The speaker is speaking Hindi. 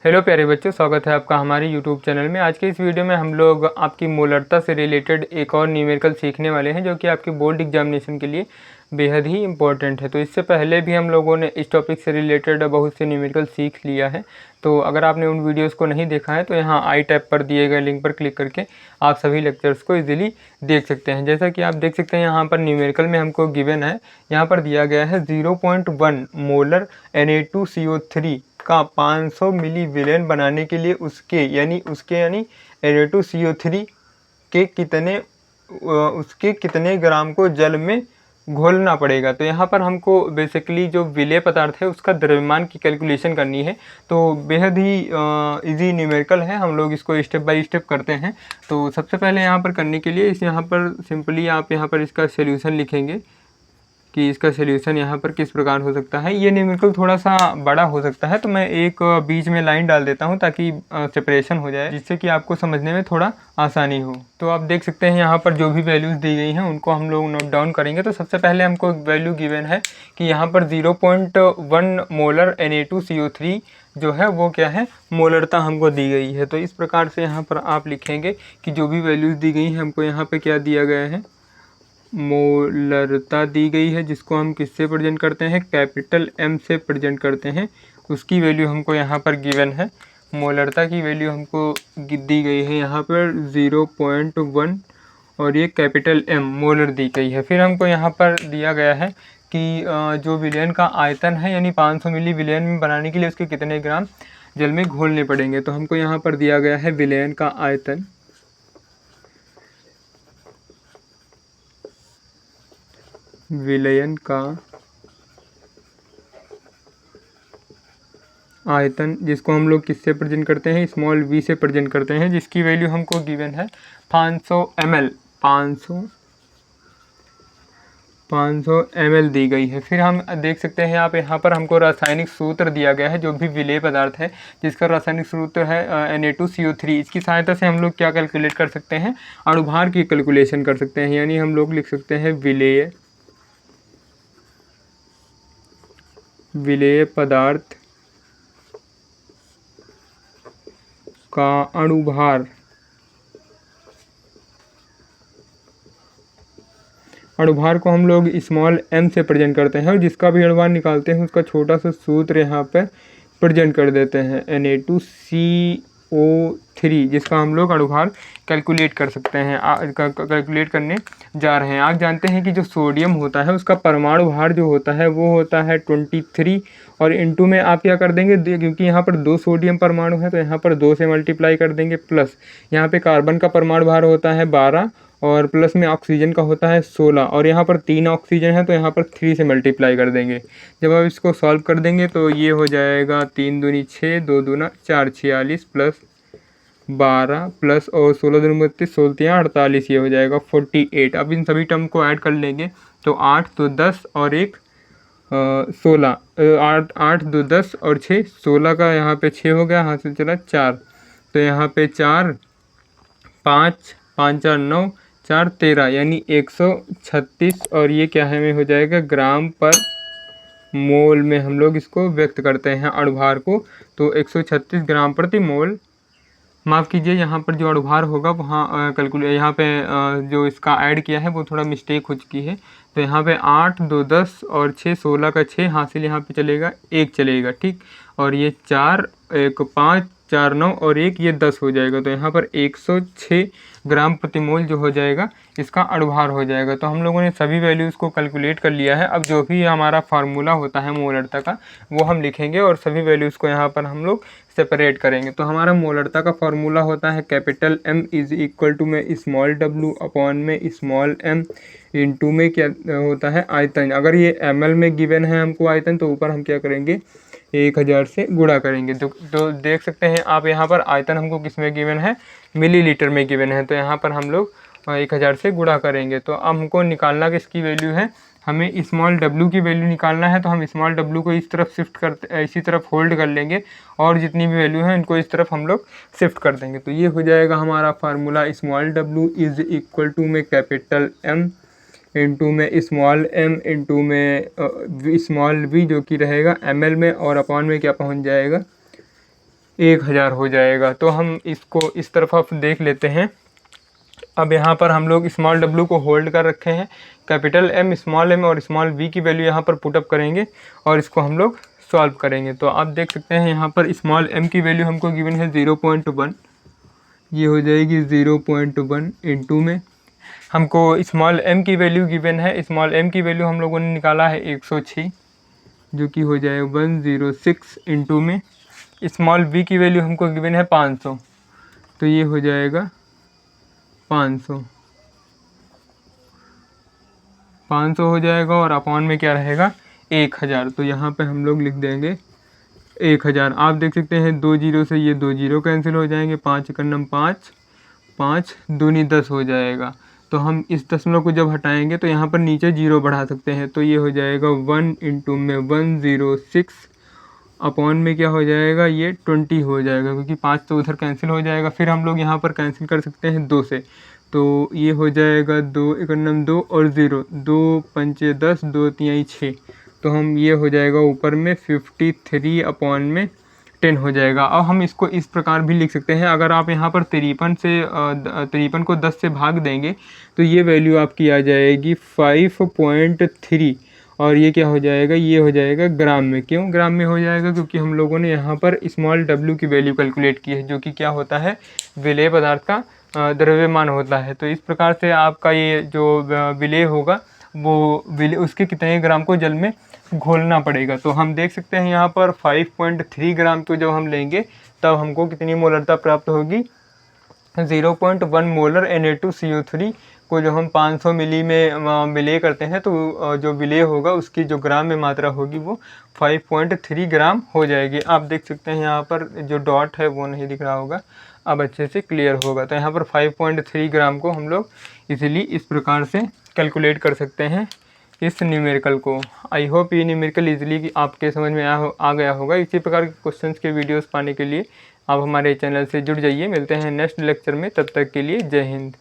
हेलो प्यारे बच्चों, स्वागत है आपका हमारे यूट्यूब चैनल में। आज के इस वीडियो में हम लोग आपकी मोलरता से रिलेटेड एक और न्यूमेरिकल सीखने वाले हैं, जो कि आपके बोर्ड एग्जामिनेशन के लिए बेहद ही इम्पोर्टेंट है। तो इससे पहले भी हम लोगों ने इस टॉपिक से रिलेटेड बहुत से न्यूमेरिकल सीख लिया है। तो अगर आपने उन वीडियोज़ को नहीं देखा है तो यहाँ आई टैब पर दिए गए लिंक पर क्लिक करके आप सभी लेक्चर्स को ईजिली देख सकते हैं। जैसा कि आप देख सकते हैं यहाँ पर न्यूमेरिकल में हमको गिवन है, यहाँ पर दिया गया है 0.1 मोलर Na2CO3 का 500 मिली विलेन बनाने के लिए उसके Na2CO3 के कितने ग्राम को जल में घोलना पड़ेगा। तो यहाँ पर हमको बेसिकली जो विलेय पदार्थ है उसका द्रव्यमान की कैलकुलेशन करनी है। तो बेहद ही इजी न्यूमेरिकल है, हम लोग इसको स्टेप बाय स्टेप करते हैं। तो सबसे पहले यहाँ पर करने के लिए यहाँ पर सिंपली आप यहाँ पर इसका सोल्यूशन लिखेंगे कि इसका सोल्यूशन यहाँ पर किस प्रकार हो सकता है। ये न्यूमेरिकल थोड़ा सा बड़ा हो सकता है, तो मैं एक बीच में लाइन डाल देता हूँ ताकि सेपरेशन हो जाए, जिससे कि आपको समझने में थोड़ा आसानी हो। तो आप देख सकते हैं यहाँ पर जो भी वैल्यूज़ दी गई हैं उनको हम लोग नोट डाउन करेंगे। तो सबसे पहले हमको वैल्यू गिवन है कि यहाँ पर 0.1 मोलर Na2CO3 जो है वो क्या है, मोलरता हमको दी गई है। तो इस प्रकार से यहाँ पर आप लिखेंगे कि जो भी वैल्यूज़ दी गई हैं हमको यहाँ पे क्या दिया गया है, मोलरता दी गई है, जिसको हम किससे प्रेजेंट करते हैं, कैपिटल M से प्रेजेंट करते हैं। उसकी वैल्यू हमको यहाँ पर गिवन है, मोलरता की वैल्यू हमको दी गई है यहाँ पर 0.1 और ये कैपिटल M मोलर दी गई है। फिर हमको यहाँ पर दिया गया है कि जो विलयन का आयतन है यानी 500 मिली विलयन में बनाने के लिए उसके कितने ग्राम जल में घोलने पड़ेंगे। तो हमको यहाँ पर दिया गया है विलयन का आयतन, विलयन का आयतन जिसको हम लोग किससे प्रेजेंट करते हैं, स्मॉल v से प्रेजेंट करते हैं, जिसकी वैल्यू हमको गिवन है 500 ml, 500 ml दी गई है। फिर हम देख सकते हैं आप यहाँ पर हमको रासायनिक सूत्र दिया गया है, जो भी विलेय पदार्थ है जिसका रासायनिक सूत्र है Na2CO3। इसकी सहायता से हम लोग क्या कैलकुलेट कर सकते हैं, अणुभार की कैलकुलेशन कर सकते हैं। यानी हम लोग लिख सकते हैं विलेय पदार्थ का अणुभार, अणुभार को हम लोग स्मॉल m से प्रेजेंट करते हैं और जिसका भी अणुभार निकालते हैं उसका छोटा सा सूत्र यहाँ पे प्रेजेंट कर देते हैं Na2CO3, जिसका हम लोग अणुभार कैलकुलेट कर सकते हैं, कैलकुलेट करने जा रहे हैं। आप जानते हैं कि जो सोडियम होता है उसका परमाणु भार जो होता है वो होता है 23 और इनटू में आप क्या कर देंगे, क्योंकि यहाँ पर 2 सोडियम परमाणु है तो यहाँ पर 2 से मल्टीप्लाई कर देंगे, प्लस यहाँ पे कार्बन का परमाणु भार होता है 12 और प्लस में ऑक्सीजन का होता है 16 और यहाँ पर 3 ऑक्सीजन है तो यहाँ पर 3 से मल्टीप्लाई कर देंगे। जब आप इसको सॉल्व कर देंगे तो ये हो जाएगा 3 दूनी 6, 2 दूना 4, 46 प्लस 12 प्लस और 16 दूनी 32, 16 48, ये हो जाएगा 48। अब इन सभी टर्म को ऐड कर लेंगे तो 8 तो 10 और 1 16, 8 2 10 और 6 16 का यहाँ पे 6 हो गया, हाथ से चला 4, तो यहाँ पे 4 5 5 4 9 4 13 यानी 136 और ये क्या है में हो जाएगा ग्राम पर मोल में हम लोग इसको व्यक्त करते हैं अणुभार को। तो 136 ग्राम प्रति मोल, माफ़ कीजिए यहाँ पर जो अणुभार होगा वहाँ यहाँ पे जो इसका ऐड किया है वो थोड़ा मिस्टेक हो चुकी है। तो यहाँ पे 8 2 10 और 6 16 का 6 हासिल यहाँ पे चलेगा 1 चलेगा, ठीक, और ये 4 1 5 4 9 और 1 ये 10 हो जाएगा। तो यहाँ पर 106 ग्राम प्रति मोल जो हो जाएगा इसका अणुभार हो जाएगा। तो हम लोगों ने सभी वैल्यूज़ को कैलकुलेट कर लिया है। अब जो भी हमारा फार्मूला होता है मोलरता का वो हम लिखेंगे और सभी वैल्यूज़ को यहाँ पर हम लोग सेपरेट करेंगे। तो हमारा मोलरता का फार्मूला होता है capital M is equal to में स्मॉल w अपॉन में स्मॉल m इनटू में क्या होता है आयतन। अगर ये ml में गिवन है हमको आयतन तो ऊपर हम क्या करेंगे 1000 से गुणा करेंगे। तो देख सकते हैं आप यहाँ पर आयतन हमको किस में गिवन है, मिलीलीटर में गिवन है, तो यहाँ पर हम लोग 1000 से गुणा करेंगे। तो अब हमको निकालना किसकी वैल्यू है, हमें स्मॉल w की वैल्यू निकालना है। तो हम स्मॉल w को इस तरफ शिफ्ट करते, इसी तरफ होल्ड कर लेंगे और जितनी भी वैल्यू है इनको इस तरफ हम लोग शिफ्ट कर देंगे। तो ये हो जाएगा हमारा formula, small w is equal to में कैपिटल M इंटू में स्मॉल m इंटू में स्मॉल v जो कि रहेगा ml में और अपॉन में क्या पहुंच जाएगा 1000 हो जाएगा। तो हम इसको इस तरफ आप देख लेते हैं। अब यहाँ पर हम लोग स्मॉल w को होल्ड कर रखे हैं, कैपिटल M, स्मॉल m और स्मॉल v की वैल्यू यहाँ पर पुटअप करेंगे और इसको हम लोग सॉल्व करेंगे। तो आप देख सकते हैं यहाँ पर स्मॉल m की वैल्यू हमको गिवन है 0.1, ये हो जाएगी 0.1 इंटू में हमको स्मॉल m की वैल्यू गिवन है, स्मॉल m की वैल्यू हम लोगों ने निकाला है 106, जो कि हो जाएगा 106 इंटू में स्मॉल v की वैल्यू हमको गिवन है 500, तो ये हो जाएगा 500 हो जाएगा और अपॉन में क्या रहेगा 1000। तो यहाँ पे हम लोग लिख देंगे 1000। आप देख सकते हैं 2 जीरो से ये 2 जीरो कैंसिल हो जाएंगे, 5 एक नम 5, 5 दूनी 10 हो जाएगा। तो हम इस दशमलव को जब हटाएंगे तो यहाँ पर नीचे जीरो बढ़ा सकते हैं, तो ये हो जाएगा 1 इंटू में 106 अपॉन में क्या हो जाएगा ये 20 हो जाएगा, क्योंकि 5 तो उधर कैंसिल हो जाएगा। फिर हम लोग यहाँ पर कैंसिल कर सकते हैं 2 से, तो ये हो जाएगा 2 एक नम 2 और 0, 2 पंचे 10, 2 तिहाई 6, तो हम ये हो जाएगा ऊपर में 53 अपॉन में 10 हो जाएगा। अब हम इसको इस प्रकार भी लिख सकते हैं, अगर आप यहाँ पर 53 को 10 से भाग देंगे तो ये वैल्यू आपकी आ जाएगी 5.3 और ये क्या हो जाएगा, ये हो जाएगा ग्राम में। क्यों ग्राम में हो जाएगा, क्योंकि हम लोगों ने यहाँ पर स्मॉल w की वैल्यू कैलकुलेट की है, जो कि क्या होता है विलेय पदार्थ का द्रव्यमान होता है। तो इस प्रकार से आपका ये जो विलेय होगा वो उसके कितने ग्राम को जल में घोलना पड़ेगा। तो हम देख सकते हैं यहाँ पर 5.3 ग्राम को जब हम लेंगे तब हमको कितनी मोलरता प्राप्त होगी, 0.1 मोलर Na2CO3 को जो हम 500 मिली में विलेय करते हैं तो जो विलेय होगा उसकी जो ग्राम में मात्रा होगी वो 5.3 ग्राम हो जाएगी। आप देख सकते हैं यहाँ पर जो डॉट है वो नहीं दिख रहा होगा, अब अच्छे से क्लियर होगा। तो यहाँ पर 5.3 ग्राम को हम लोग इजीली इस प्रकार से कैलकुलेट कर सकते हैं इस न्यूमेरिकल को। आई होप ये न्यूमेरिकल इजीली आपके समझ में आ गया होगा। इसी प्रकार के क्वेश्चंस के वीडियोस पाने के लिए आप हमारे चैनल से जुड़ जाइए। मिलते हैं नेक्स्ट लेक्चर में, तब तक के लिए जय हिंद।